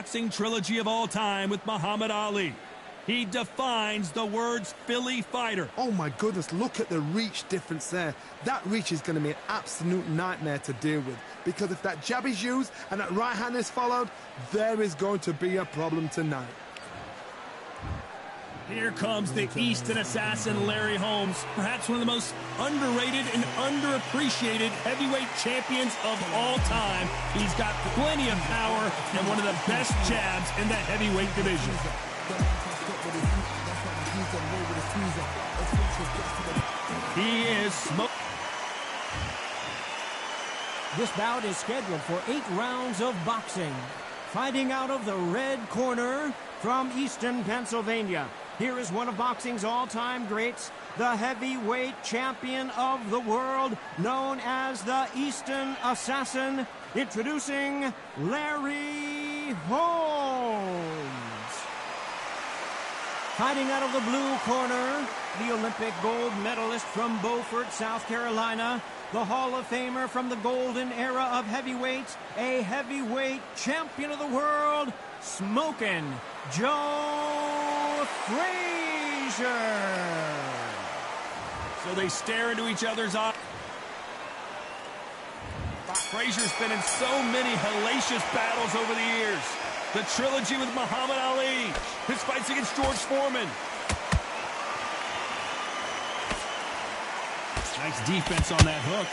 boxing trilogy of all time with Muhammad Ali. He defines the words Philly fighter. Oh my goodness, look at the reach difference there. That reach is going to be an absolute nightmare to deal with, because if that jab is used and that right hand is followed, there is going to be a problem tonight. Here comes the Easton assassin, Larry Holmes, perhaps one of the most underrated and underappreciated heavyweight champions of all time. He's got plenty of power and one of the best jabs in the heavyweight division. He is smoking. This bout is scheduled for 8 rounds of boxing. Fighting out of the red corner from Easton, Pennsylvania, here is one of boxing's all-time greats, the heavyweight champion of the world, known as the Easton Assassin, introducing Larry Holmes. Fighting out of the blue corner, the Olympic gold medalist from Beaufort, South Carolina, the Hall of Famer from the golden era of heavyweights, a heavyweight champion of the world, Smokin' Joe Frazier. So they stare into each other's eyes. Frazier's been in so many hellacious battles over the years. The trilogy with Muhammad Ali, his fights against George Foreman. Nice defense on that hook.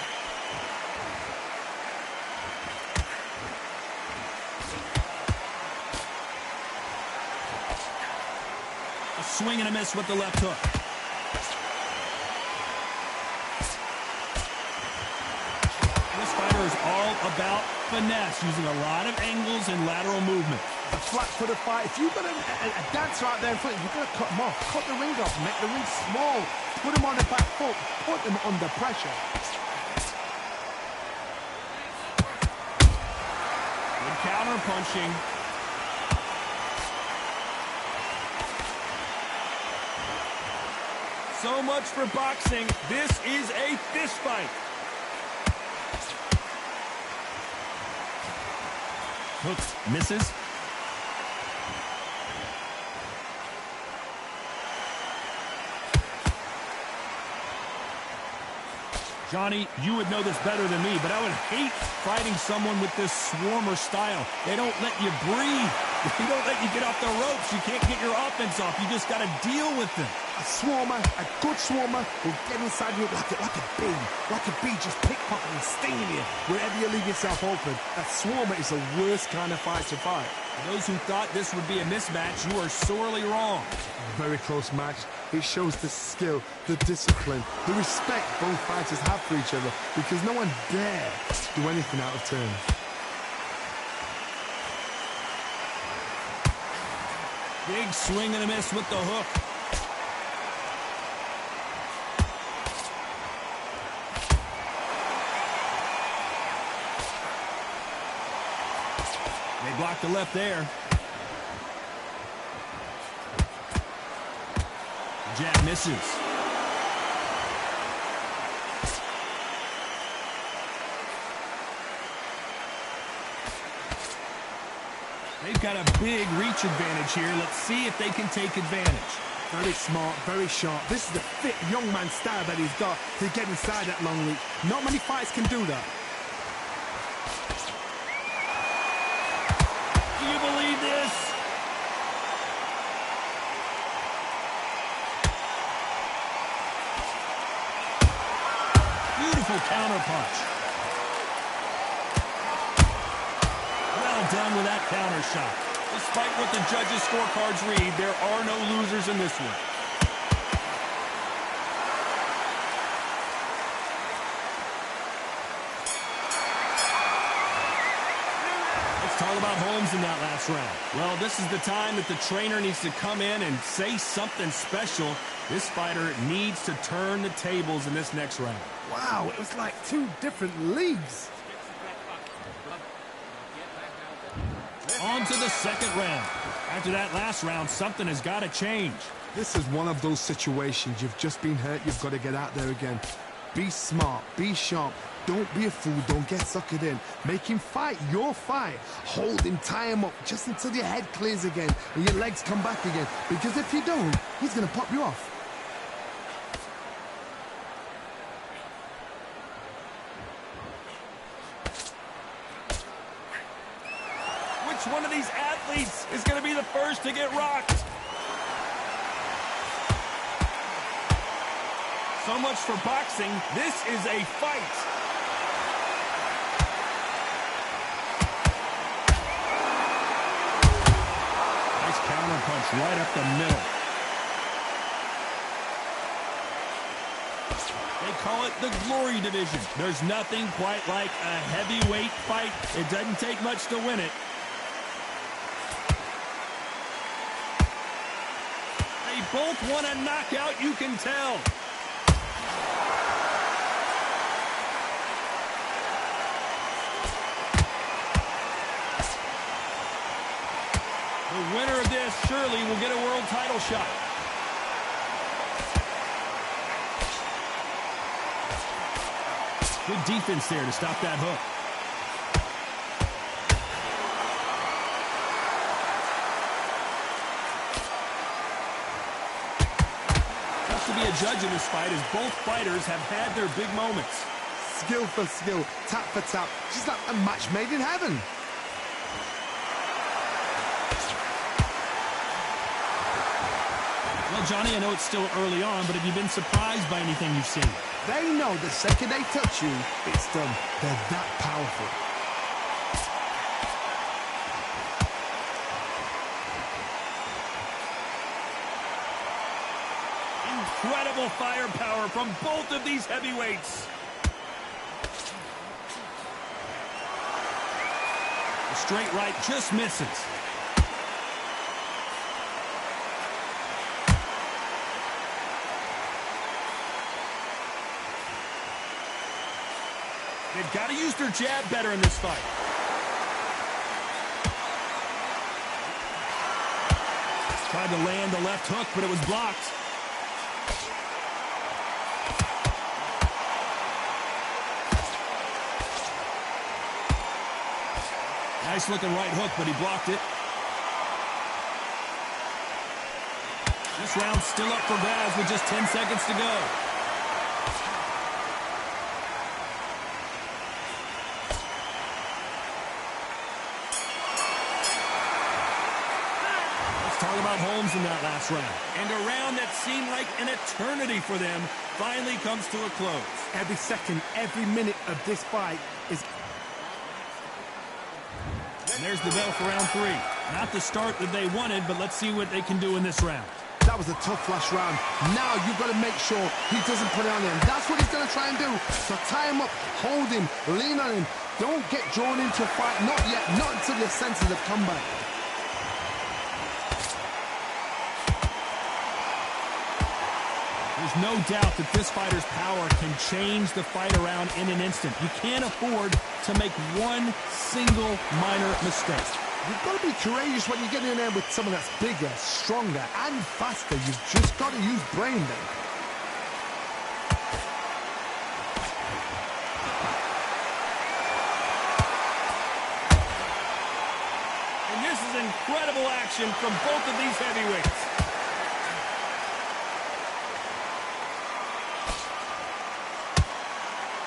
A swing and a miss with the left hook. This fighter is all about finesse, using a lot of angles and lateral movement. A flat-footed fight. If you've got a dancer out there in front, you've got to cut him off. Cut the ring off. Make the ring small. Put him on the back foot. Put him under pressure. Good counter punching. So much for boxing. This is a fist fight. Hooks, misses. Johnny, you would know this better than me, but I would hate fighting someone with this swarmer style. They don't let you breathe. They don't let you get off the ropes. You can't get your offense off. You just got to deal with them. A swarmer, a good swarmer, will get inside you like a bee. Like a bee, just pickpocketing, stinging you wherever you leave yourself open. A swarmer is the worst kind of fight to fight. For those who thought this would be a mismatch, you are sorely wrong. Very close match. It shows the skill, the discipline, the respect both fighters have for each other, because no one dare do anything out of turn. Big swing and a miss with the hook. They blocked the left there. Jab misses. They've got a big reach advantage here. Let's see if they can take advantage. Very smart, very sharp. This is the fit young man style that he's got to get inside that long reach. Not many fighters can do that. Do you believe this? Beautiful counter punch. Well done with that counter shot. Despite what the judges' scorecards read, there are no losers in this one. Let's talk about Holmes in that last round. Well, this is the time that the trainer needs to come in and say something special. This fighter needs to turn the tables in this next round. Wow, it was like two different leagues. On to the second round. After that last round, something has got to change. This is one of those situations. You've just been hurt. You've got to get out there again. Be smart. Be sharp. Don't be a fool. Don't get suckered in. Make him fight your fight. Hold him, tie him up just until your head clears again and your legs come back again. Because if you don't, he's going to pop you off. Which one of these athletes is going to be the first to get rocked? So much for boxing. This is a fight. Nice counter punch right up the middle. They call it the Glory Division. There's nothing quite like a heavyweight fight. It doesn't take much to win it. They both want a knockout, you can tell. The winner of this surely will get a world title shot. Good defense there to stop that hook. Tough to be a judge in this fight as both fighters have had their big moments. Skill for skill, tap for tap, just like a match made in heaven. Well, Johnny, I know it's still early on, but have you been surprised by anything you've seen? They know the second they touch you, it's done. They're that powerful. Incredible firepower from both of these heavyweights. The straight right just misses. They've got to use their jab better in this fight. Tried to land the left hook, but it was blocked. Nice looking right hook, but he blocked it. This round's still up for grabs with just 10 seconds to go. Talk about Holmes in that last round. And a round that seemed like an eternity for them finally comes to a close. Every second, every minute of this fight is... And there's the bell for round 3. Not the start that they wanted, but let's see what they can do in this round. That was a tough last round. Now you've got to make sure he doesn't put it on him. That's what he's going to try and do. So tie him up, hold him, lean on him. Don't get drawn into a fight. Not yet. Not until your senses have come back. There's no doubt that this fighter's power can change the fight around in an instant. You can't afford to make one single minor mistake. You've got to be courageous when you get in there with someone that's bigger, stronger, and faster. You've just got to use brain then. And this is incredible action from both of these heavyweights.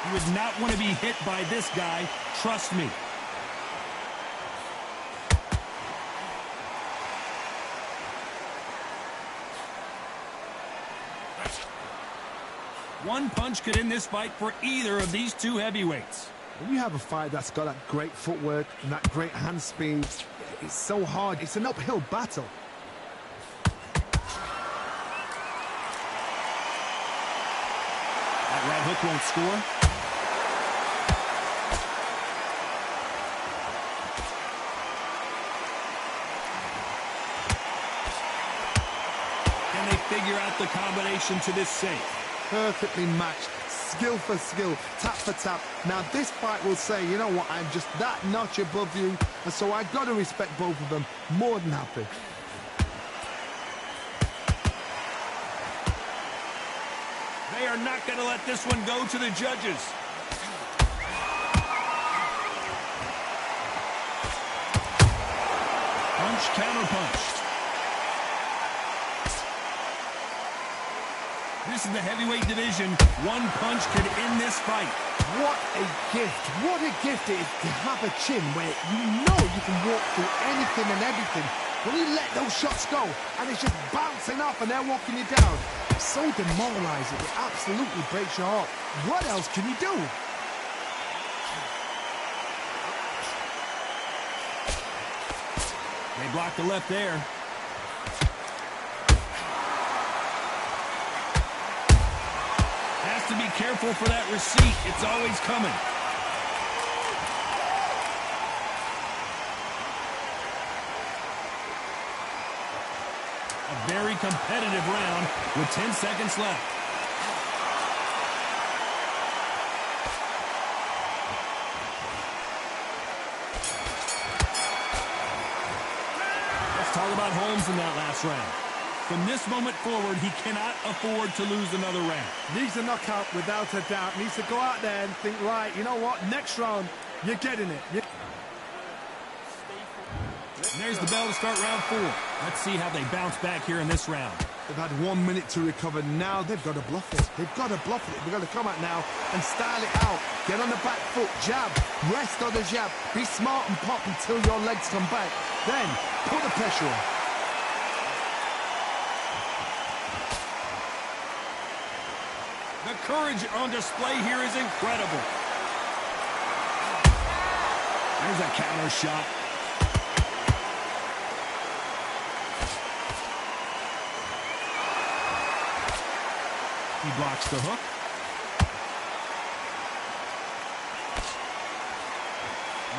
You would not want to be hit by this guy, trust me. One punch could end this fight for either of these two heavyweights. When you have a fight that's got that great footwork and that great hand speed, it's so hard. It's an uphill battle. That right hook won't score. Can they figure out the combination to this safe? Perfectly matched, skill for skill, tap for tap. Now this fight will say, you know what, I'm just that notch above you, and so I've got to respect both of them. More than happy. They are not going to let this one go to the judges. punch, counter punch. This is the heavyweight division. One punch could end this fight. What a gift. What a gift it is to have a chin where you know you can walk through anything and everything. When you let those shots go and it's just bouncing off and they're walking you down, it's so demoralizing. It absolutely breaks your heart. What else can you do? They blocked the left there. Has to be careful for that receipt. It's always coming. A very competitive round with 10 seconds left. Let's talk about Holmes in that last round. From this moment forward, he cannot afford to lose another round. Needs a knockout without a doubt. Needs to go out there and think, right, you know what, next round, you're getting it. And there's the bell to start round 4. Let's see how they bounce back here in this round. They've had 1 minute to recover. Now they've got to bluff it. They've got to bluff it. They've got to come out now and style it out. Get on the back foot, jab, rest on the jab. Be smart and pop until your legs come back. Then put the pressure on. The courage on display here is incredible. There's a counter shot. He blocks the hook.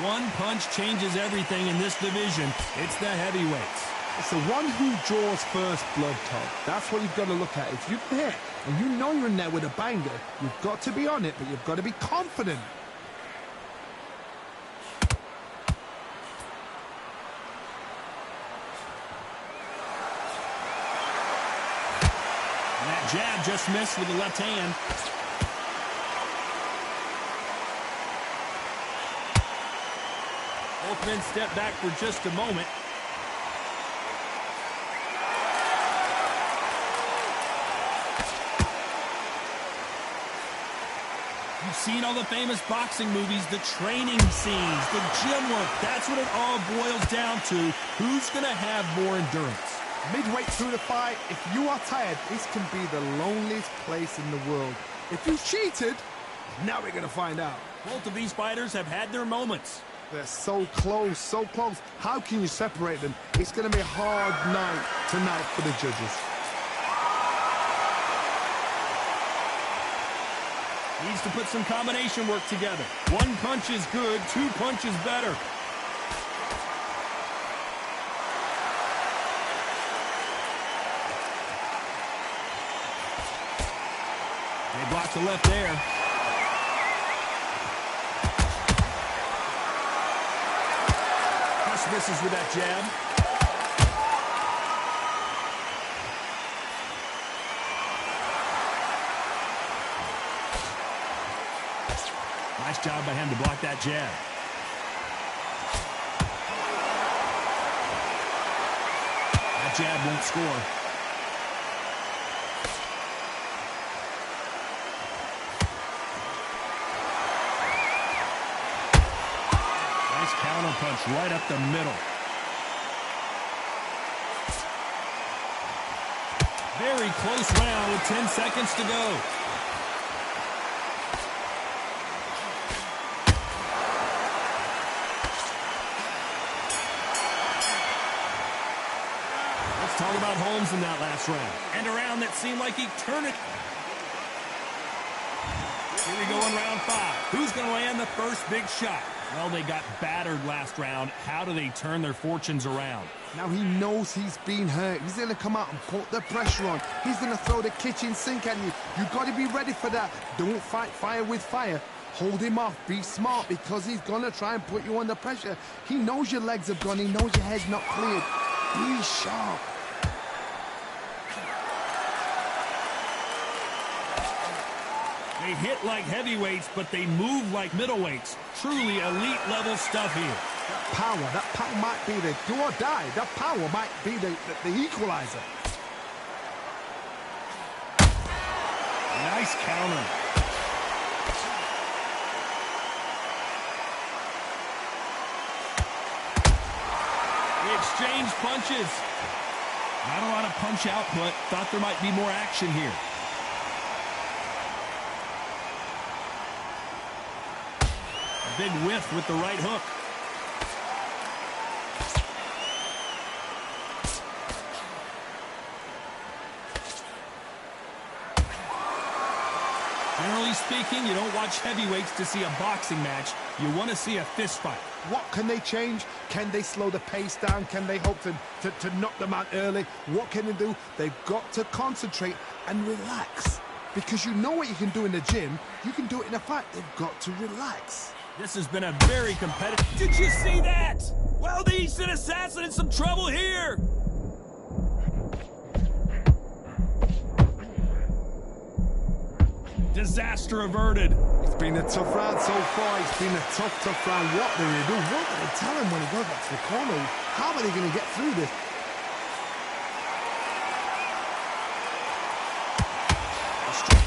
One punch changes everything in this division. It's the heavyweights. It's the one who draws first blood, Todd. That's what you've got to look at. If you're there and you know you're in there with a banger, you've got to be on it, but you've got to be confident. And that jab just missed with the left hand. Both men step back for just a moment. You've seen all the famous boxing movies, the training scenes, the gym work. That's what it all boils down to. Who's going to have more endurance? Midway through the fight, if you are tired, this can be the loneliest place in the world. If you cheated, now we're going to find out. Both of these fighters have had their moments. They're so close, so close. How can you separate them? It's going to be a hard night tonight for the judges. Needs to put some combination work together. One punch is good, 2 punches better. They block the left there. Just misses with that jab. Nice job by him to block that jab. That jab won't score. Nice counter punch right up the middle. Very close round with 10 seconds to go. Talk about Holmes in that last round. And a round that seemed like eternity. Here we go in round 5. Who's going to land the first big shot? Well, they got battered last round. How do they turn their fortunes around? Now he knows he's been hurt. He's going to come out and put the pressure on. He's going to throw the kitchen sink at you. You've got to be ready for that. Don't fight fire with fire. Hold him off. Be smart because he's going to try and put you under pressure. He knows your legs have gone. He knows your head's not cleared. Be sharp. They hit like heavyweights, but they move like middleweights. Truly elite level stuff here. That power might be the do or die. That power might be the equalizer. Nice counter. They exchange punches. Not a lot of punch output. Thought there might be more action here. A big whiff with the right hook. Generally speaking, you don't watch heavyweights to see a boxing match. You want to see a fist fight. What can they change? Can they slow the pace down? Can they hope to knock them out early? What can they do? They've got to concentrate and relax. Because you know what you can do in the gym, you can do it in a fight. They've got to relax. This has been a very competitive... Did you see that? Well, the Eastern Assassin in some trouble here. Disaster averted. It's been a tough round so far. It's been a tough round. What do they do? What do they tell him when he goes back to the corner? How are they going to get through this?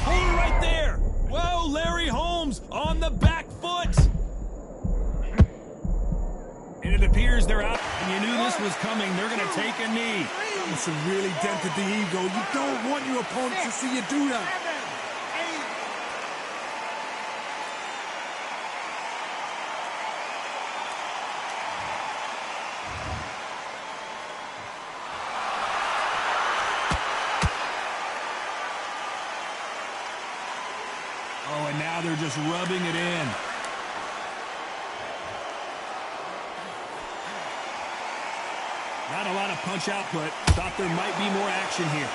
Hold it right there. Whoa, Larry Holmes on the back foot. And it appears they're out. And you knew this was coming. They're going to take a knee. It's really dented the ego. You don't want your opponent to see you do that. Oh, and now they're just rubbing it in. Not a lot of punch output. Thought there might be more action here.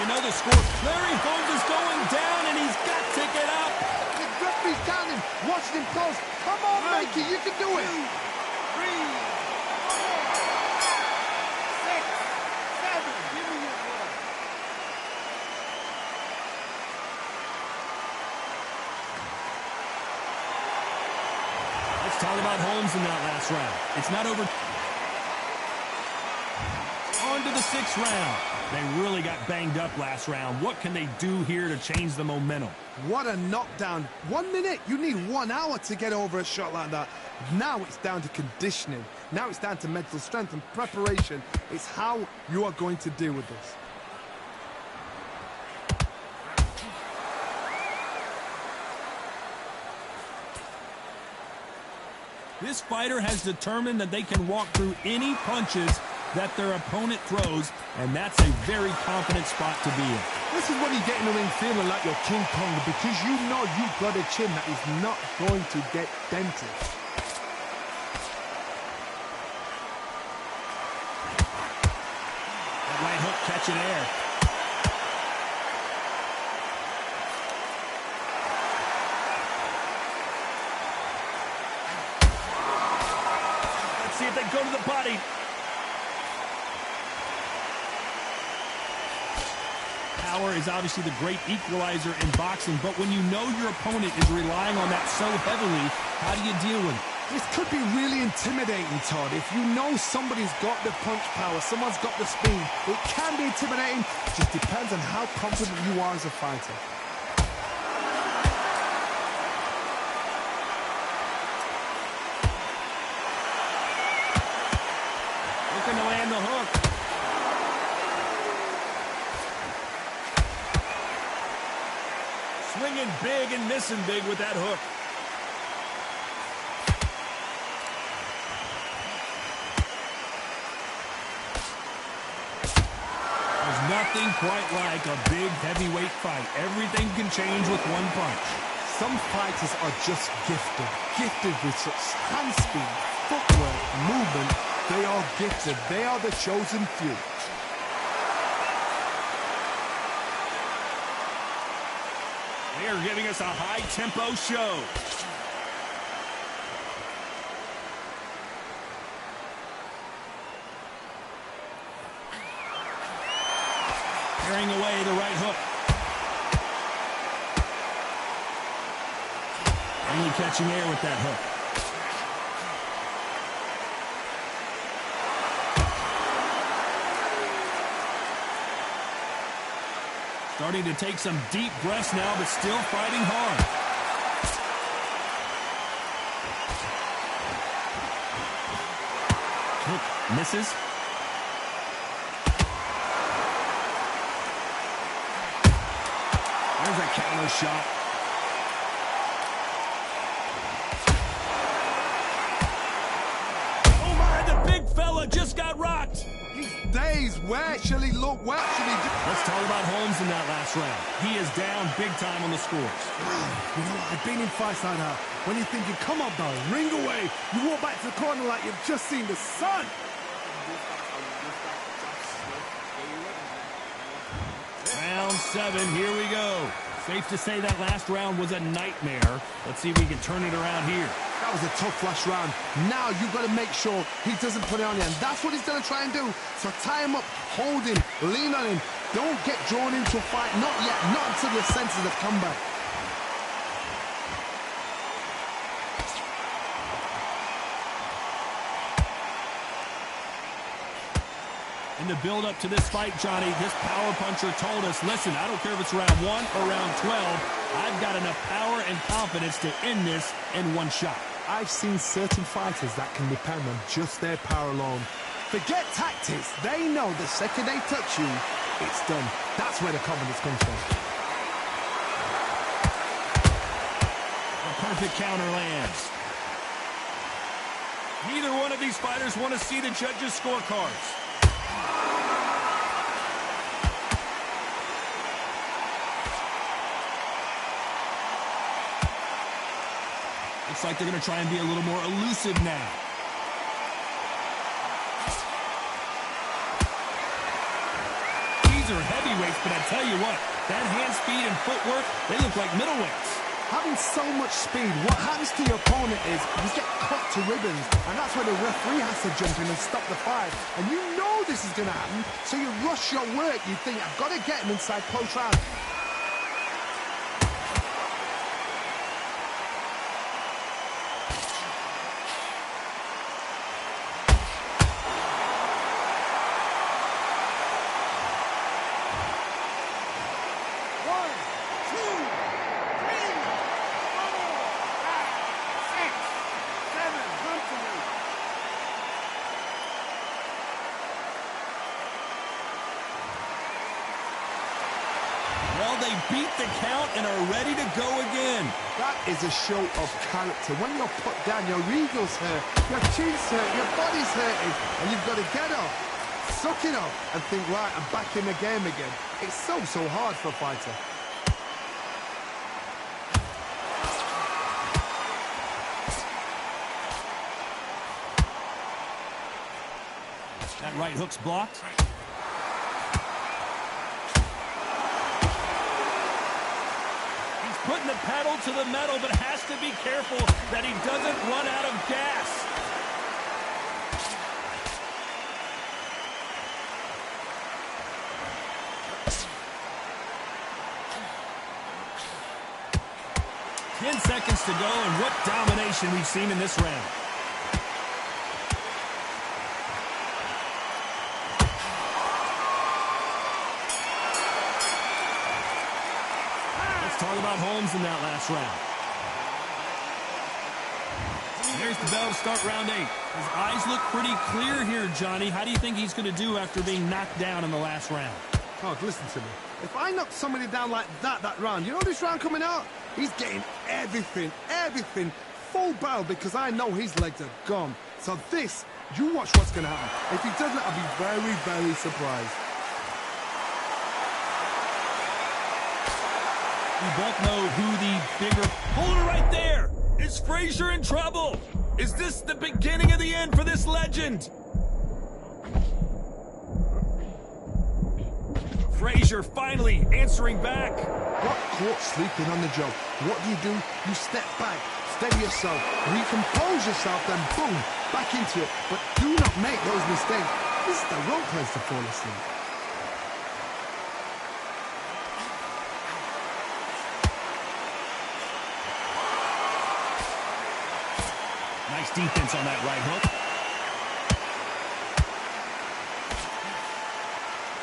You know the score. Larry Holmes is going down, and he's got to get up. The referee's down him, watching him close. Come on, Mikey, you can do it. 2, 3, 4, 5, 6, 7. Give me your one. Let's talk about Holmes in that last round. It's not over. On to the 6th round. They really got banged up last round. What can they do here to change the momentum? What a knockdown. 1 minute. You need 1 hour to get over a shot like that. Now it's down to conditioning. Now it's down to mental strength and preparation. It's how you are going to deal with this. This fighter has determined that they can walk through any punches that their opponent throws, and that's a very confident spot to be in. This is when you get in the ring feeling like you're King Kong, because you know you've got a chin that is not going to get dented. That right hook catching air. Let's see if they go to the body. Power is obviously the great equalizer in boxing, but when you know your opponent is relying on that so heavily, how do you deal with it? This could be really intimidating, Todd. If you know somebody's got the punch power, someone's got the speed, it can be intimidating. It just depends on how confident you are as a fighter. Looking to land the hook. Swinging big and missing big with that hook. There's nothing quite like a big heavyweight fight. Everything can change with one punch. Some fighters are just gifted with such hand speed, footwork, movement. They are gifted. They are the chosen few. They are giving us a high-tempo show. Carrying away the right hook. Only catching air with that hook. Starting to take some deep breaths now, but still fighting hard. Hook misses. There's a counter shot. Oh my, the big fella just got rocked. He's dazed. Where should he look? Where should he do? Let's talk about Holmes in that last round. He is down big time on the scores. You know, I've been in fights like that. When you're thinking, come on, bro, ring away. You walk back to the corner like you've just seen the sun. Round 7, here we go. Safe to say that last round was a nightmare. Let's see if we can turn it around here. That was a tough last round. Now you've got to make sure he doesn't put it on you. And that's what he's going to try and do. So tie him up, hold him, lean on him. Don't get drawn into a fight. Not yet. Not until your senses have come back. In the build-up to this fight, Johnny, this power puncher told us, listen, I don't care if it's round 1 or round 12, I've got enough power and confidence to end this in one shot. I've seen certain fighters that can depend on just their power alone. Forget tactics. They know the second they touch you, it's done. That's where the confidence comes from. A perfect counter lands. Neither one of these fighters want to see the judges' scorecards. Looks like they're going to try and be a little more elusive now. These are heavyweights, but I tell you what, that hand speed and footwork, they look like middleweights. Having so much speed, what happens to your opponent is you get cut to ribbons, and that's where the referee has to jump in and stop the fight. And you know this is going to happen, so you rush your work. You think, I've got to get him inside close round. Well, they beat the count and are ready to go again. That is a show of character. When you're put down, your eagle's hurt, your chin's hurt, your body's hurting, and you've got to get up, suck it up, and think, right, I'm back in the game again. It's so hard for a fighter. That right hook's blocked. Putting the pedal to the metal, but has to be careful that he doesn't run out of gas. Ten seconds to go, and what domination we've seen in this round. Talk about Holmes in that last round. There's the bell to start round 8. His eyes look pretty clear here, Johnny. How do you think he's going to do after being knocked down in the last round? Oh, listen to me. If I knock somebody down like that round, you know this round coming out? He's getting everything, full barrel, because I know his legs are gone. So this, you watch what's going to happen. If he doesn't, I'll be very, very surprised. We both know who the bigger... Hold it right there! Is Frazier in trouble? Is this the beginning of the end for this legend? Frazier finally answering back. Got caught sleeping on the job. What do? You step back, steady yourself, recompose yourself, then boom, back into it. But do not make those mistakes. This is the wrong place to fall asleep. Nice defense on that right hook.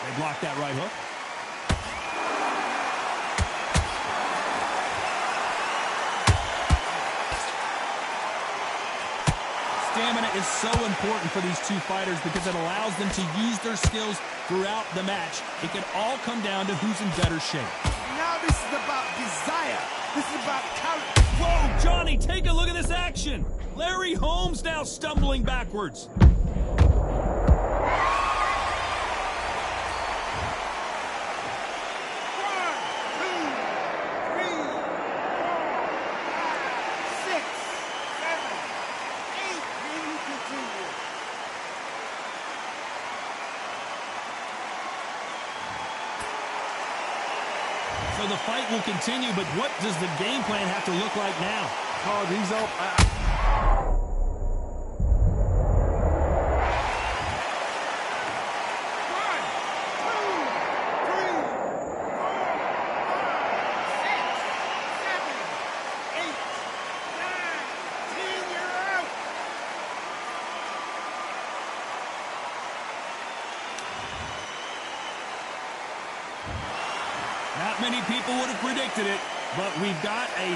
They blocked that right hook. Stamina is so important for these two fighters because it allows them to use their skills throughout the match. It can all come down to who's in better shape. Now this is about desire. This is about character. Whoa, Johnny, take a look at this action. Larry Holmes now stumbling backwards. So the fight will continue, but what does the game plan have to look like now? Oh, these are... Not many people would have predicted it, but we've got a